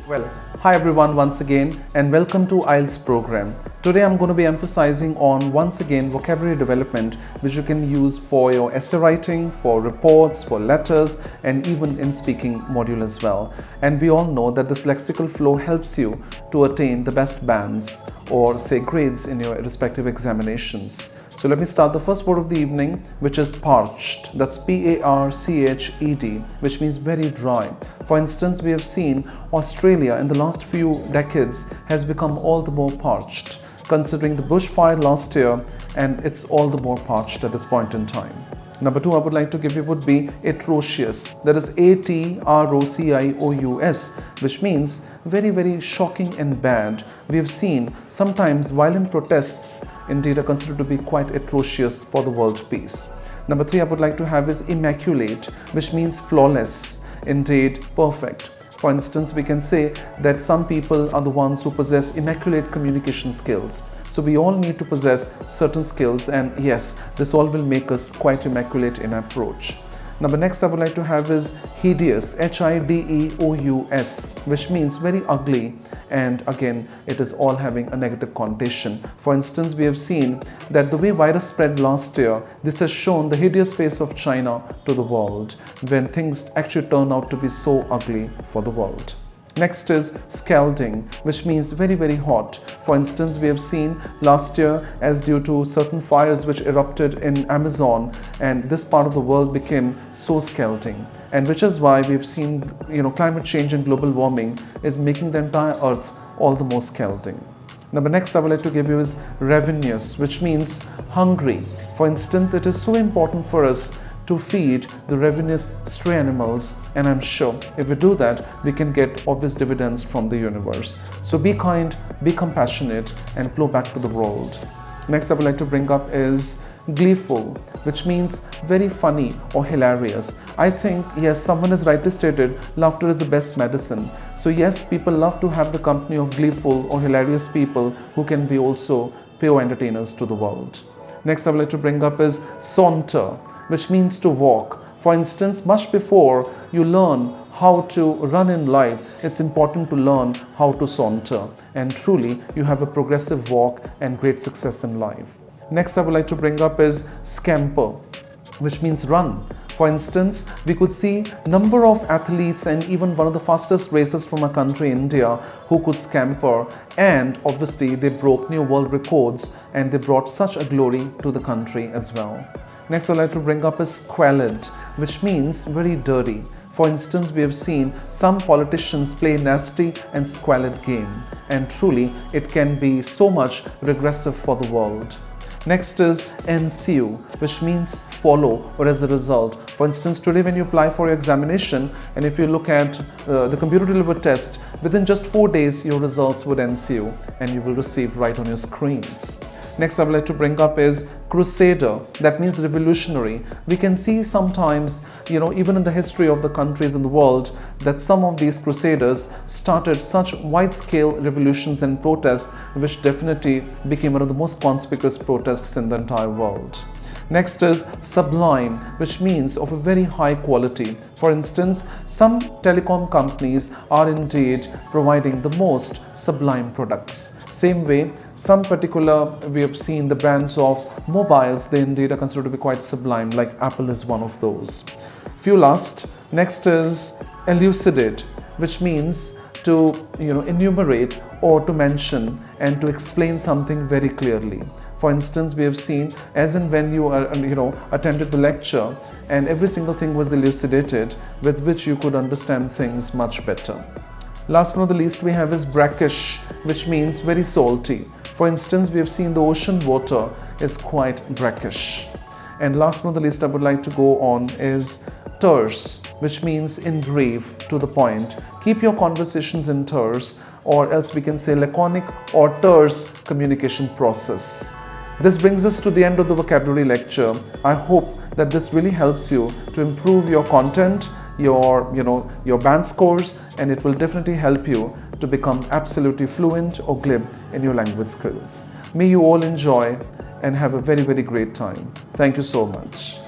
Well, hi everyone once again and welcome to IELTS program. Today I'm going to be emphasizing on once again vocabulary development which you can use for your essay writing, for reports, for letters and even in speaking module as well. And we all know that this lexical flow helps you to attain the best bands or say grades in your respective examinations. So let me start the first word of the evening, which is parched. That's P-A-R-C-H-E-D, which means very dry. For instance, we have seen Australia in the last few decades has become all the more parched, considering the bushfire last year, and it's all the more parched at this point in time. Number two I would like to give you would be atrocious. That is A-T-R-O-C-I-O-U-S, which means very shocking and bad. We have seen sometimes violent protests indeed are considered to be quite atrocious for the world peace. Number three I would like to have is immaculate, which means flawless, indeed perfect. For instance, we can say that some people are the ones who possess immaculate communication skills. So we all need to possess certain skills, and yes, this all will make us quite immaculate in approach. Next I would like to have is hideous, H-I-D-E-O-U-S, which means very ugly, and again it is all having a negative connotation. For instance, we have seen that the way virus spread last year, this has shown the hideous face of China to the world when things actually turn out to be so ugly for the world. Next is scalding, which means very hot. For instance, we have seen last year as due to certain fires which erupted in Amazon, and this part of the world became so scalding, and which is why we've seen climate change and global warming is making the entire earth all the more scalding. Next I would like to give you is ravenous, which means hungry. For instance, it is so important for us to feed the ravenous stray animals, and I'm sure if we do that we can get obvious dividends from the universe. So be kind, be compassionate and flow back to the world. Next I would like to bring up is gleeful, which means very funny or hilarious. I think yes, someone has rightly stated laughter is the best medicine. So yes, people love to have the company of gleeful or hilarious people who can be also pure entertainers to the world. Next I would like to bring up is saunter, which means to walk. For instance, much before you learn how to run in life, it's important to learn how to saunter, and truly you have a progressive walk and great success in life. Next I would like to bring up is scamper, which means run. For instance, we could see number of athletes and even one of the fastest racers from our country, India, who could scamper, and obviously they broke new world records and they brought such a glory to the country as well. Next I'd like to bring up is squalid, which means very dirty. For instance, we have seen some politicians play nasty and squalid game, and truly it can be so much regressive for the world. Next is ENSUE, which means follow or as a result. For instance, today when you apply for your examination and if you look at the computer delivered test, within just 4 days your results would ensue and you will receive right on your screens. Next I would like to bring up is crusader, that means revolutionary. We can see sometimes, even in the history of the countries in the world, that some of these crusaders started such wide-scale revolutions and protests which definitely became one of the most conspicuous protests in the entire world. Next is sublime, which means of a very high quality. For instance, some telecom companies are indeed providing the most sublime products. Same way, some particular, we have seen the brands of mobiles, they indeed are considered to be quite sublime, like Apple is one of those. Few last. Next is elucidate, which means to enumerate or to mention and to explain something very clearly. For instance, we have seen as in when you attended the lecture and every single thing was elucidated, with which you could understand things much better. Last but not the least we have is brackish, which means very salty. For instance, we have seen the ocean water is quite brackish. And last but not the least I would like to go on is TERSE, which means in brief, to the point. Keep your conversations in TERSE, or else we can say laconic or terse communication process. This brings us to the end of the vocabulary lecture. I hope that this really helps you to improve your content, your band scores, and it will definitely help you to become absolutely fluent or glib in your language skills. May you all enjoy and have a very great time. Thank you so much.